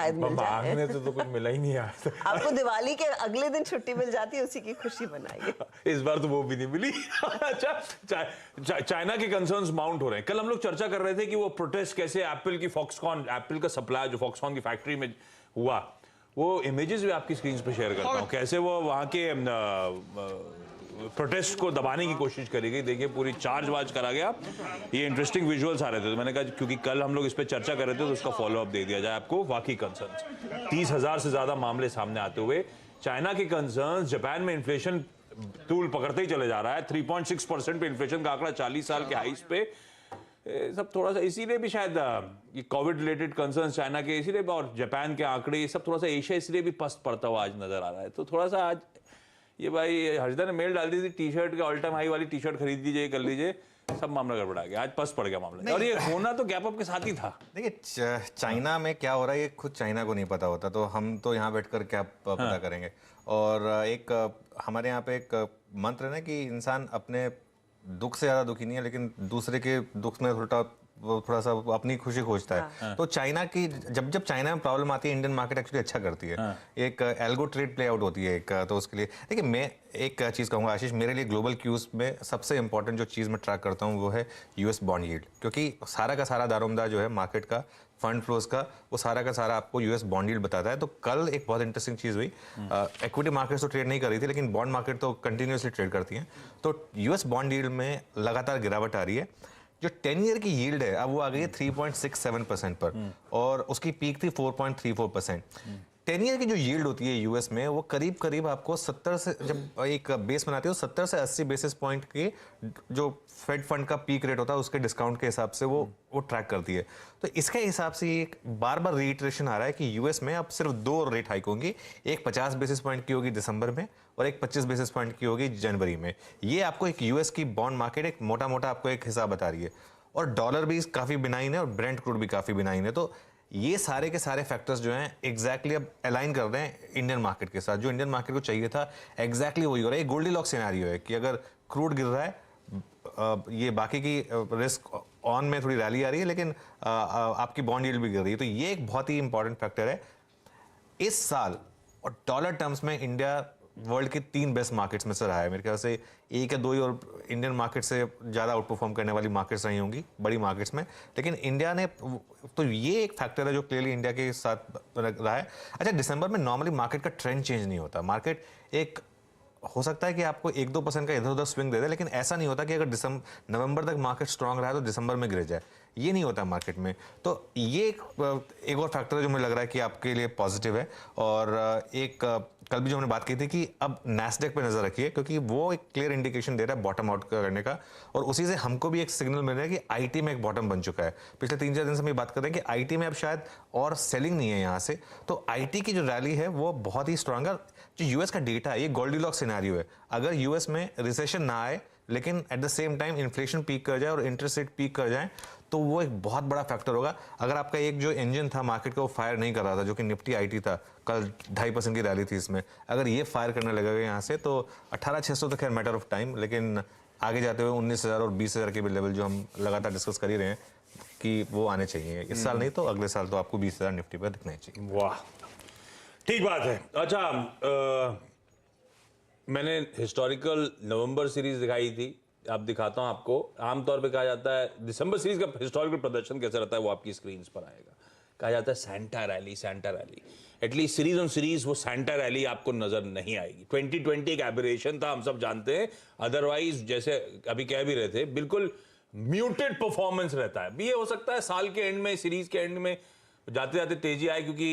शायद मिल जाए। मांगने तो कुछ मिला ही नहीं यार। आपको दिवाली के अगले दिन छुट्टी मिल जाती है, उसी की खुशी मनाइए। इस बार तो वो भी नहीं मिली। अच्छा, चाइना के कंसर्न्स माउंट हो रहे हैं। कल हम लोग चर्चा कर रहे थे कि वो प्रोटेस्ट कैसे एप्पल की फॉक्सकॉन, एप्पल का सप्लाई जो फॉक्सकॉन की फैक्ट्री में हुआ, वो इमेजेस भी आपकी स्क्रीन पे शेयर करता हूँ, कैसे वो वहाँ के प्रोटेस्ट को दबाने की कोशिश करी गई। देखिए पूरी चार्ज वार्ज करा गया। ये इंटरेस्टिंग विजुअल्स आ रहे थे, तो मैंने कहा क्योंकि कल हम लोग इस पे चर्चा कर रहे थे तो उसका फॉलोअप दे दिया जाए आपको। वाकई कंसर्न्स 30,000 से ज्यादा मामले सामने आते हुए, चाइना के कंसर्न्स, जापान में इन्फ्लेशन तूल पकड़ते ही चले जा रहा है। 3.6% पे इन्फ्लेशन का आंकड़ा 40 साल के हाईस पे। सब थोड़ा सा इसीलिए भी शायद ये कोविड रिलेटेड कंसर्न्स चाइना के, इसीलिए और जापान के आंकड़े, ये सब थोड़ा सा एशिया इसलिए भी पस्त पड़ता हुआ आज नजर आ रहा है। तो थोड़ा सा आज ये भाई हर्षदा ने मेल डाल दी थी, टी शर्ट के ऑल टाइम हाई वाली टी शर्ट खरीद लीजिए, कर लीजिए, सब मामला गड़बड़ा गया। आज पस पड़ गया मामला, और ये होना तो गैप अप के साथ ही था। देखिए चाइना में क्या हो रहा है ये खुद चाइना को नहीं पता होता, तो हम तो यहाँ बैठकर क्या पता करेंगे। और एक हमारे यहाँ पे एक मंत्र है ना कि इंसान अपने दुख से ज्यादा दुखी नहीं है, लेकिन दूसरे के दुख में थोड़ा सा अपनी खुशी खोजता है। हाँ। तो चाइना की जब चाइना में प्रॉब्लम आती है, इंडियन मार्केट एक्चुअली अच्छा करती है। एक एल्गो ट्रेड प्ले आउट होती है एक, तो उसके लिए देखिए मैं एक चीज़ कहूँगा आशीष, मेरे लिए ग्लोबल क्यूज में सबसे इंपॉर्टेंट जो चीज़ मैं ट्रैक करता हूँ वो है यूएस बॉन्ड यील्ड, क्योंकि सारा का सारा दारोमदार जो है मार्केट का, फंड फ्लोज का, वो सारा का सारा आपको यूएस बॉन्ड यील्ड बताता है। तो कल एक बहुत इंटरेस्टिंग चीज़ हुई, इक्विटी मार्केट तो ट्रेड नहीं कर रही थी, लेकिन बॉन्ड मार्केट तो कंटिन्यूसली ट्रेड करती हैं। तो यूएस बॉन्ड यील्ड में लगातार गिरावट आ रही है। जो 10 ईयर की यील्ड है अब वो आ गई है 3.67% पर, और उसकी पीक थी 4.34%। 10 ईयर की जो यील्ड होती है यूएस में वो करीब करीब आपको 70 से, जब एक बेस बनाती है तो 70 से 80 बेसिस पॉइंट के जो फेड फंड का पीक रेट होता है उसके डिस्काउंट के हिसाब से वो ट्रैक करती है। तो इसके हिसाब से एक बार बार रीइटरेशन आ रहा है कि यूएस में अब सिर्फ 2 रेट हाइक होंगी, एक 50 बेसिस पॉइंट की होगी दिसंबर में और एक 25 बेसिस पॉइंट की होगी जनवरी में। ये आपको एक यूएस की बॉन्ड मार्केट एक मोटा मोटा आपको एक हिसाब बता रही है, और डॉलर भी काफी बिनाइन है और ब्रेंट क्रूड भी काफी बिनाइन है। तो ये सारे के सारे फैक्टर्स जो हैं एग्जैक्टली अब अलाइन कर रहे हैं इंडियन मार्केट के साथ। जो इंडियन मार्केट को चाहिए था एग्जैक्टली वही हो रहा है। ये गोल्डीलॉक सिनेरियो है कि अगर क्रूड गिर रहा है, ये बाकी की रिस्क ऑन में थोड़ी रैली आ रही है, लेकिन आपकी बॉन्ड यील्ड भी गिर रही है। तो ये एक बहुत ही इंपॉर्टेंट फैक्टर है इस साल। और डॉलर टर्म्स में इंडिया वर्ल्ड के 3 बेस्ट मार्केट्स में से रहा है। मेरे ख्याल से 1 या 2 ही और इंडियन मार्केट से ज़्यादा आउट परफॉर्म करने वाली मार्केट्स रही होंगी बड़ी मार्केट्स में, लेकिन इंडिया ने, तो ये एक फैक्टर है जो क्लियरली इंडिया के साथ रहा है। अच्छा, दिसंबर में नॉर्मली मार्केट का ट्रेंड चेंज नहीं होता। मार्केट एक हो सकता है कि आपको 1-2% का इधर उधर स्विंग दे दे, लेकिन ऐसा नहीं होता कि अगर नवंबर तक मार्केट स्ट्रांग रहा है तो दिसंबर में गिर जाए, ये नहीं होता मार्केट में। तो ये एक और फैक्टर है जो मुझे लग रहा है कि आपके लिए पॉजिटिव है। और एक कल भी जो हमने बात की थी कि अब नैस्डैक पे नजर रखिए, क्योंकि वो एक क्लियर इंडिकेशन दे रहा है बॉटम आउट करने का, और उसी से हमको भी एक सिग्नल मिल रहा है कि आईटी में एक बॉटम बन चुका है। पिछले 3-4 दिन से हम ये बात कर रहे हैं कि आईटी में अब शायद और सेलिंग नहीं है यहाँ से, तो आईटी की जो रैली है वो बहुत ही स्ट्रांग है। जो यूएस का डेटा है ये गोल्डीलॉक सिनेरियो है। अगर यूएस में रिसेशन ना आए लेकिन at the same time inflation peak कर जाए और इंटरेस्ट रेट पीक कर जाए, तो वो एक बहुत बड़ा फैक्टर होगा। अगर आपका एक जो इंजन था मार्केट का वो फायर नहीं कर रहा था, जो कि निफ्टी आईटी था, कल 2.5% की रैली थी इसमें, अगर ये फायर करने लगेगा यहाँ से तो 18,600 तो खैर मैटर ऑफ टाइम, लेकिन आगे जाते हुए 19,000 और 20,000 के भी लेवल जो हम लगातार डिस्कस कर ही रहे हैं कि वो आने चाहिए। इस साल नहीं तो अगले साल तो आपको 20,000 निफ्टी पर दिखना चाहिए। वाह, ठीक बात है। अच्छा, मैंने हिस्टोरिकल नवंबर सीरीज दिखाई थी, अब दिखाता हूं आपको। आमतौर पे कहा जाता है दिसंबर सीरीज का हिस्टोरिकल प्रदर्शन कैसे रहता है वो आपकी स्क्रीन पर आएगा। कहा जाता है Santa rally. At least series on series वो सैंटा रैली आपको नजर नहीं आएगी। 2020 एक एबरेशन था, हम सब जानते हैं। अदरवाइज जैसे अभी कह भी रहे थे, बिल्कुल म्यूटेड परफॉर्मेंस रहता है। ये हो सकता है साल के एंड में, सीरीज के एंड में जाते जाते तेजी आए, क्योंकि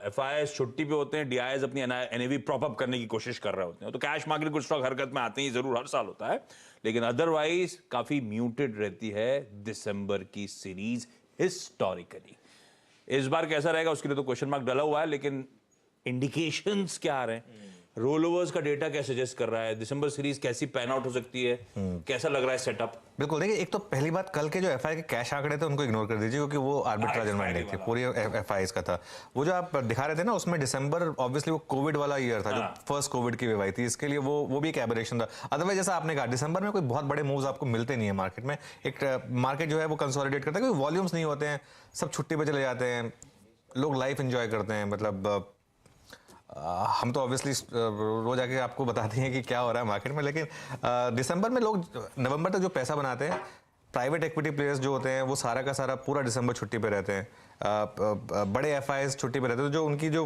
एफआईआईएस छुट्टी पे होते हैं, डीआईएस अपनी एनएवी प्रॉप अप करने की कोशिश कर रहे होते हैं, तो कैश मार्केट कुछ स्टॉक हरकत में आते हैं, जरूर हर साल होता है, लेकिन अदरवाइज काफी म्यूटेड रहती है दिसंबर की सीरीज हिस्टोरिकली। इस बार कैसा रहेगा उसके लिए तो क्वेश्चन मार्क डला हुआ है, लेकिन इंडिकेशंस क्या आ रहे हैं, रोल ओवर्स का डेटा क्या सजेस्ट कर रहा है, दिसंबर सीरीज कैसी पैन आउट हो सकती है, कैसा लग रहा है सेटअप? बिल्कुल, देखिए एक तो पहली बात, कल के जो एफआई के कैश आंकड़े थे उनको इग्नोर कर दीजिए, क्योंकि वो आर्बिट्राज एनवायरनमेंट थी, पूरी एफआई का था। वो जो आप दिखा रहे थे ना उसमें दिसंबर ऑब्वियसली वो कोविड वाला ईयर था, जो फर्स्ट कोविड की वेव आई थी, इसके लिए वो भी एक एबरेशन था। अदरवाइज जैसा आपने कहा दिसंबर में कोई बहुत बड़े मूव्स आपको मिलते नहीं है मार्केट में। एक मार्केट जो है वो कंसोलिडेट करता है, क्योंकि वॉल्यूम्स नहीं होते हैं, सब छुट्टी पे चले जाते हैं, लोग लाइफ एंजॉय करते हैं, मतलब हम तो ऑब्वियसली रोज आके आपको बताते हैं कि क्या हो रहा है मार्केट में, लेकिन दिसंबर में लोग नवंबर तक जो पैसा बनाते हैं, प्राइवेट इक्विटी प्लेयर्स जो होते हैं वो सारा का सारा पूरा दिसंबर छुट्टी पे रहते हैं। बड़े एफआईज छुट्टी पे रहते हैं, तो जो उनकी जो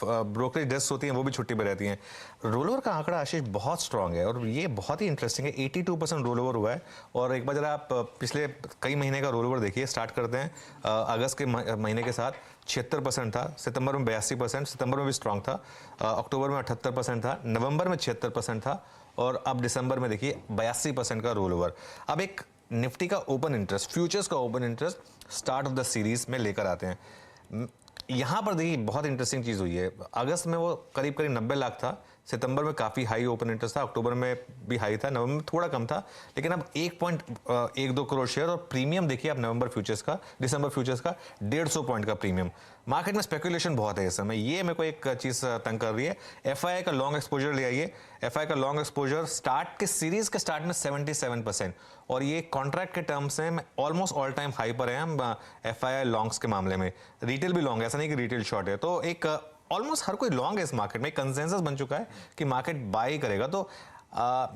ब्रोकरेज डेस्क होती हैं वो भी छुट्टी पे रहती हैं। रोलओवर का आंकड़ा आशीष बहुत स्ट्रांग है और ये बहुत ही इंटरेस्टिंग है। 82% रोलओवर हुआ है। और एक बार जरा आप पिछले कई महीने का रोलओवर देखिए। स्टार्ट करते हैं अगस्त के महीने के साथ 76% था, सितंबर में 82%, सितंबर में भी स्ट्रांग था, अक्टूबर में 78% था, नवंबर में 76% था और अब दिसंबर में देखिए 82% का रोलओवर। अब एक निफ्टी का ओपन इंटरेस्ट, फ्यूचर्स का open interest start of the series में लेकर आते हैं। यहां पर देखिए बहुत इंटरेस्टिंग चीज हुई है। अगस्त में वो करीब करीब 90 लाख था, सितंबर में काफी हाई ओपन इंटरेस्ट था, अक्टूबर में भी हाई था, नवंबर में थोड़ा कम था, लेकिन अब 1.12 करोड़ शेयर। और प्रीमियम देखिए आप नवंबर फ्यूचर्स का, दिसंबर फ्यूचर्स का 150 पॉइंट का प्रीमियम। मार्केट में स्पेकुलेशन बहुत है इस समय, ये मेरे को एक चीज तंग कर रही है। एफआईआई का लॉन्ग एक्सपोजर ले आइए। एफआईआई का लॉन्ग एक्सपोजर स्टार्ट के सीरीज के स्टार्ट में 77% और ये कॉन्ट्रैक्ट के टर्म्स में ऑलमोस्ट ऑल टाइम हाई पर है हम एफआईआई लॉन्ग्स के मामले में। रिटेल भी लॉन्ग है, ऐसा नहीं कि रिटेल शॉर्ट है। तो एक ऑलमोस्ट हर कोई लॉन्ग है इस मार्केट में, कंसेंसस बन चुका है कि मार्केट बाय करेगा। तो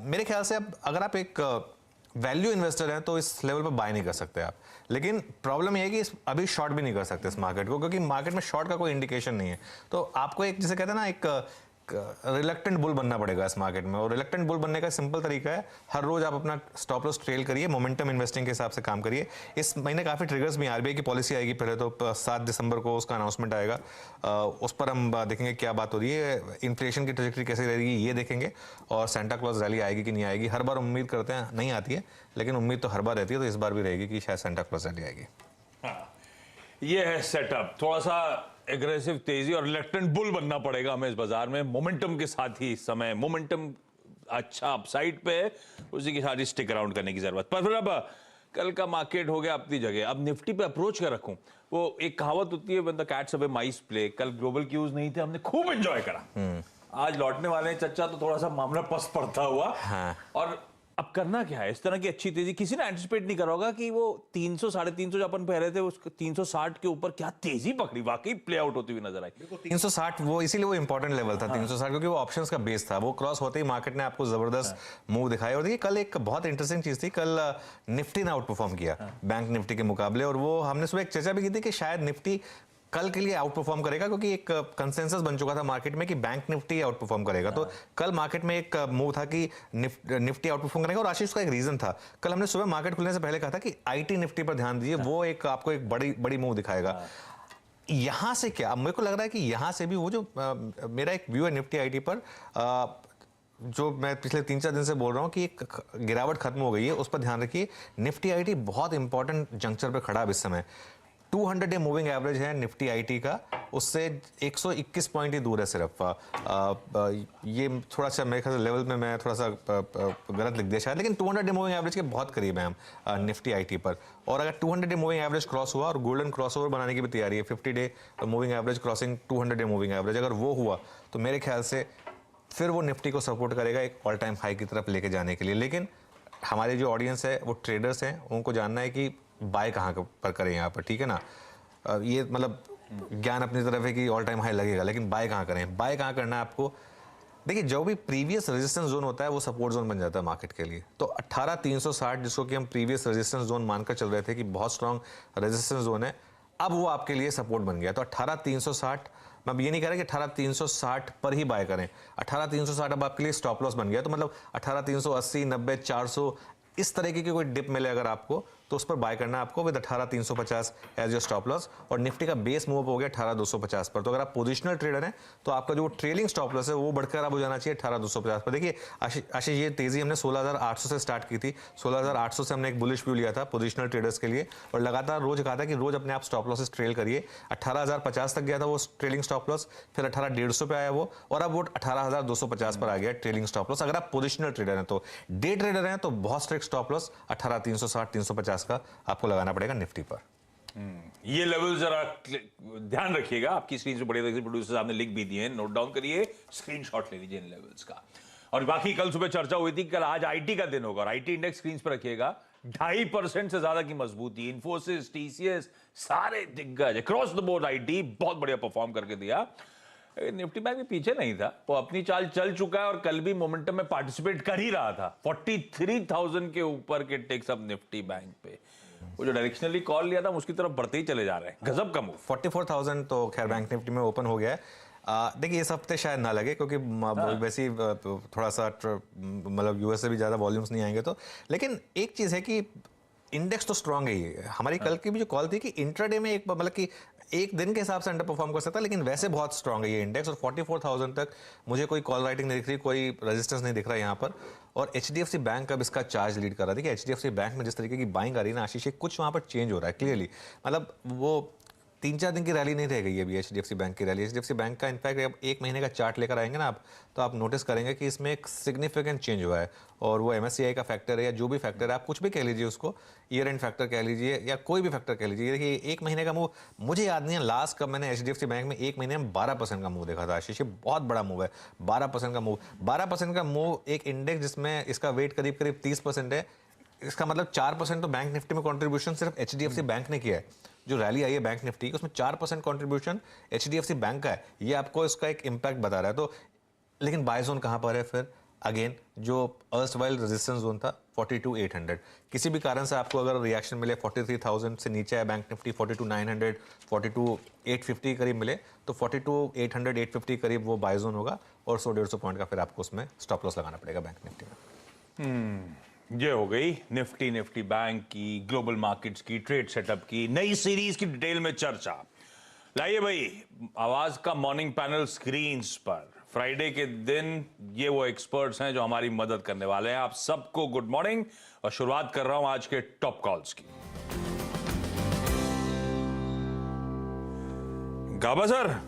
मेरे ख्याल से अब अगर आप एक वैल्यू इन्वेस्टर हैं तो इस लेवल पर बाय नहीं कर सकते आप। लेकिन प्रॉब्लम यह है कि अभी शॉर्ट भी नहीं कर सकते इस मार्केट को, क्योंकि मार्केट में शॉर्ट का कोई इंडिकेशन नहीं है। तो आपको एक जिसे कहते हैं ना, एक रिलक्टेंट बुल बनना पड़ेगा इस मार्केट में। और रिलक्टेंट बुल बनने का सिंपल तरीका है, हर रोज आप अपना स्टॉप लॉस ट्रेल करिए, मोमेंटम इन्वेस्टिंग के हिसाब से काम करिए। इस महीने काफी ट्रिगर्स भी, आरबीआई की पॉलिसी आएगी पहले तो 7 दिसंबर को उसका अनाउंसमेंट आएगा। उस पर हम देखेंगे क्या बात हो रही है, इन्फ्लेशन की ट्रेजेक्टरी कैसे रहेगी ये देखेंगे, और सेंटा क्लॉज रैली आएगी कि नहीं आएगी। हर बार उम्मीद करते हैं नहीं आती है, लेकिन उम्मीद तो हर बार रहती है, तो इस बार भी रहेगी कि शायद सेंटा क्लॉज रैली आएगी। ये है सेटअप, थोड़ा सा एग्रेसिव तेजी और रिलक्टेंट बुल बनना पड़ेगा हमें इस बाजार में। मोमेंटम के साथ ही इस समय मोमेंटम अच्छा अपसाइड पे है, उसी के साथ ही स्टिक अराउंड करने की जरूरत। पर फिर अब कल का मार्केट हो गया अपनी जगह, अब निफ्टी पे अप्रोच कर रखूं। वो एक कहावत होती है, when the cats away mice play. कल ग्लोबल क्यूज नहीं थे, हमने खूब एंजॉय करा। आज लौटने वाले हैं चच्चा, तो थोड़ा सा मामला पस्त पड़ता हुआ। और अब करना क्या है? इस तरह की अच्छी तेजी किसी ने एंटिसिपेट नहीं करा होगा कि वो 300 350 जो अपन पहले थे उसको 360 के ऊपर क्या तेजी पकड़ी, वाकई प्ले आउट होती हुई नजर आई। 360 वो इसीलिए वो इंपॉर्टेंट लेवल था। 360 क्योंकि वो ऑप्शंस का बेस था। वो क्रॉस होते ही मार्केट ने आपको जबरदस्त मूव दिखाया। और देखिए कल एक बहुत इंटरेस्टिंग चीज थी, कल निफ्टी ने आउट परफॉर्म किया बैंक निफ्टी के मुकाबले। और वो हमने सुबह एक चर्चा भी की थी कि शायद निफ्टी कल के लिए आउट परफॉर्म करेगा, क्योंकि एक कंसेंसस बन चुका था मार्केट में कि बैंक निफ्टी आउट परफॉर्म करेगा। तो कल मार्केट में एक मूव था कि निफ्टी आउट परफॉर्म करेगा। और आशीष का एक रीजन था, कल हमने सुबह मार्केट खुलने से पहले कहा था कि आईटी निफ्टी पर ध्यान दीजिए, वो एक आपको एक बड़ी मूव दिखाएगा। यहां से क्या, मेरे को लग रहा है कि यहां से भी वो जो मेरा एक व्यू है निफ्टी आईटी पर, जो मैं पिछले 3-4 दिन से बोल रहा हूं कि एक गिरावट खत्म हो गई है, उस पर ध्यान रखिए। निफ्टी आईटी बहुत इंपॉर्टेंट जंक्चर पर खड़ा है इस समय। 200 डे मूविंग एवरेज है निफ्टी आईटी का, उससे 121 पॉइंट ही दूर है सिर्फ। ये थोड़ा सा मेरे ख्याल लेवल में मैं थोड़ा सा गलत लिख दिया शायद, लेकिन 200 डे मूविंग एवरेज के बहुत करीब है हम निफ्टी आईटी पर। और अगर 200 डे मूविंग एवरेज क्रॉस हुआ, और गोल्डन क्रॉसओवर बनाने की भी तैयारी है, 50 day moving average crossing 200 day moving average, अगर वो हुआ तो मेरे ख्याल से फिर वो निफ्टी को सपोर्ट करेगा एक ऑल टाइम हाई की तरफ लेके जाने के लिए। लेकिन हमारे जो ऑडियंस है वो ट्रेडर्स हैं, उनको जानना है कि बाय कहाँ पर करें यहाँ पर, ठीक है ना। ये मतलब ज्ञान अपनी तरफ है कि ऑल टाइम हाई लगेगा, लेकिन बाय कहाँ करें, बाय कहाँ करना है आपको। देखिए जो भी प्रीवियस रेजिस्टेंस जोन होता है वो सपोर्ट जोन बन जाता है मार्केट के लिए। तो 18360 जिसको कि हम प्रीवियस रेजिस्टेंस जोन मानकर चल रहे थे कि बहुत स्ट्रांग रेजिस्टेंस जोन है, अब वो आपके लिए सपोर्ट बन गया। तो 18360, मैं अब ये नहीं कह रहा कि 18360 पर ही बाय करें, 18360 अब आपके लिए स्टॉप लॉस बन गया। तो मतलब 18380, 90, 400 इस तरीके की कोई डिप मिले अगर आपको, तो उस पर बाय करना है आपको with 18350 as your stop loss. और निफ्टी का बेस मूव हो गया 18250 पर। तो अगर आप पोजिशनल ट्रेडर हैं तो आपका जो ट्रेलिंग स्टॉप लॉस है वो बढ़कर अब हो जाना चाहिए 18250 पर। देखिए आशीष, ये तेजी हमने 16800 से स्टार्ट की थी। 16800 से हमने एक बुलिश व्यू लिया था पोजिशनल ट्रेडर्स के लिए, और लगातार रोज कहा था कि रोज अपने आप स्टॉप लॉसेस ट्रेल करिए। 18050 तक गया था वो ट्रेलिंग स्टॉप लॉस, फिर 18150 पे आया वो, और अब वो 18250 पर आ गया ट्रेलिंग स्टॉप लॉस। अगर आप पोजिशनल ट्रेडर हैं, तो डे ट्रेडर हैं तो बहुत स्ट्रिक्ट स्टॉप लॉस 18360, 350 का आपको लगाना पड़ेगा निफ्टी पर। ये लेवल जरा ध्यान रखिएगा, आपकी स्क्रीन से बड़े प्रोड्यूसर साहब ने लिख भी दिए हैं, नोट डाउन करिए, स्क्रीनशॉट ले लीजिए इन लेवल्स का। और बाकी कल सुबह चर्चा हुई थी कि कल आज आईटी का दिन होगा, और आईटी इंडेक्स स्क्रीन पर रखिएगा 2.5% से ज्यादा की मजबूती, इन्फोसिस, टीसीएस, सारे दिग्गज अक्रॉस द बोर्ड, आईटी बहुत बढ़िया परफॉर्म करके दिया। निफ्टी बैंक भी पीछे नहीं था, वो अपनी चाल चल चुका है और कल भी मोमेंटम में पार्टिसिपेट कर ही रहा था। 43,000 के ऊपर के टेक्स अब निफ्टी बैंक पे, वो जो डायरेक्शनली कॉल लिया था उसकी तरफ बढ़ते ही चले जा रहे हैं। गजब का मूव। 44,000 तो खैर बैंक निफ्टी में ओपन हो गया है। देखिए इस हफ्ते शायद ना लगे क्योंकि वैसे ही थोड़ा सा मतलब यूएस से भी ज़्यादा वॉल्यूम्स नहीं आएंगे तो, लेकिन एक चीज़ है कि इंडेक्स तो स्ट्रांग है ही। हमारी कल की भी जो कॉल थी कि इंट्राडे में एक मतलब कि एक दिन के हिसाब से अंडर परफॉर्म कर सकता है, लेकिन वैसे बहुत स्ट्रांग है ये इंडेक्स। और 44,000 तक मुझे कोई कॉल राइटिंग नहीं दिख रही, कोई रेजिस्टेंस नहीं दिख रहा यहाँ पर। और एचडीएफसी बैंक अब इसका चार्ज लीड कर रहा है। देखिए एचडीएफसी बैंक में जिस तरीके की बाइंग आ रही है ना आशीष, कुछ वहाँ पर चेंज हो रहा है क्लियरली। मतलब वो 3-4 दिन की रैली नहीं रह गई है अभी एचडीएफसी बैंक की रैली। एचडीएफसी बैंक का इनफैक्ट अब 1 महीने का चार्ट लेकर आएंगे ना आप, तो आप नोटिस करेंगे कि इसमें एक सिग्निफिकेंट चेंज हुआ है। और वो एमएससीआई का फैक्टर है या जो भी फैक्टर है, आप कुछ भी कह लीजिए उसको, ईयर एंड फैक्टर कह लीजिए या कोई भी फैक्टर कह लीजिए। देखिए 1 महीने का मूव मुझे याद नहीं है लास्ट कब मैंने एचडीएफसी बैंक में 1 महीने में 12% का मूव देखा था आशीष। बहुत बड़ा मूव है 12% का मूव। 12% का मूव एक इंडेक्स जिसमें इसका वेट करीब करीब 30% है, इसका मतलब 4% तो बैंक निफ्टी में कंट्रीब्यूशन सिर्फ एचडीएफसी बैंक ने किया है। जो रैली आई है बैंक निफ्टी की उसमें 4% कंट्रीब्यूशन एचडीएफसी बैंक का है। ये आपको इसका एक इम्पैक्ट बता रहा है। तो लेकिन बाय जोन कहाँ पर है फिर? अगेन जो अर्स्टवाइल रेजिस्टेंस जोन था 42,800। किसी भी कारण से आपको अगर रिएक्शन मिले 43,000 से नीचे है बैंक निफ्टी, 42,900, 42,850 करीब मिले तो 42,800, 850 करीब वो बाय जोन होगा। और 100-150 पॉइंट का फिर आपको उसमें स्टॉप लॉस लगाना पड़ेगा बैंक निफ्टी में। ये हो गई निफ्टी बैंक की, ग्लोबल मार्केट्स की, ट्रेड सेटअप की नई सीरीज की डिटेल में चर्चा। लाइए भाई आवाज का मॉर्निंग पैनल स्क्रीन्स पर। फ्राइडे के दिन ये वो एक्सपर्ट्स हैं जो हमारी मदद करने वाले हैं। आप सबको गुड मॉर्निंग और शुरुआत कर रहा हूं आज के टॉप कॉल्स की। गाबा सर,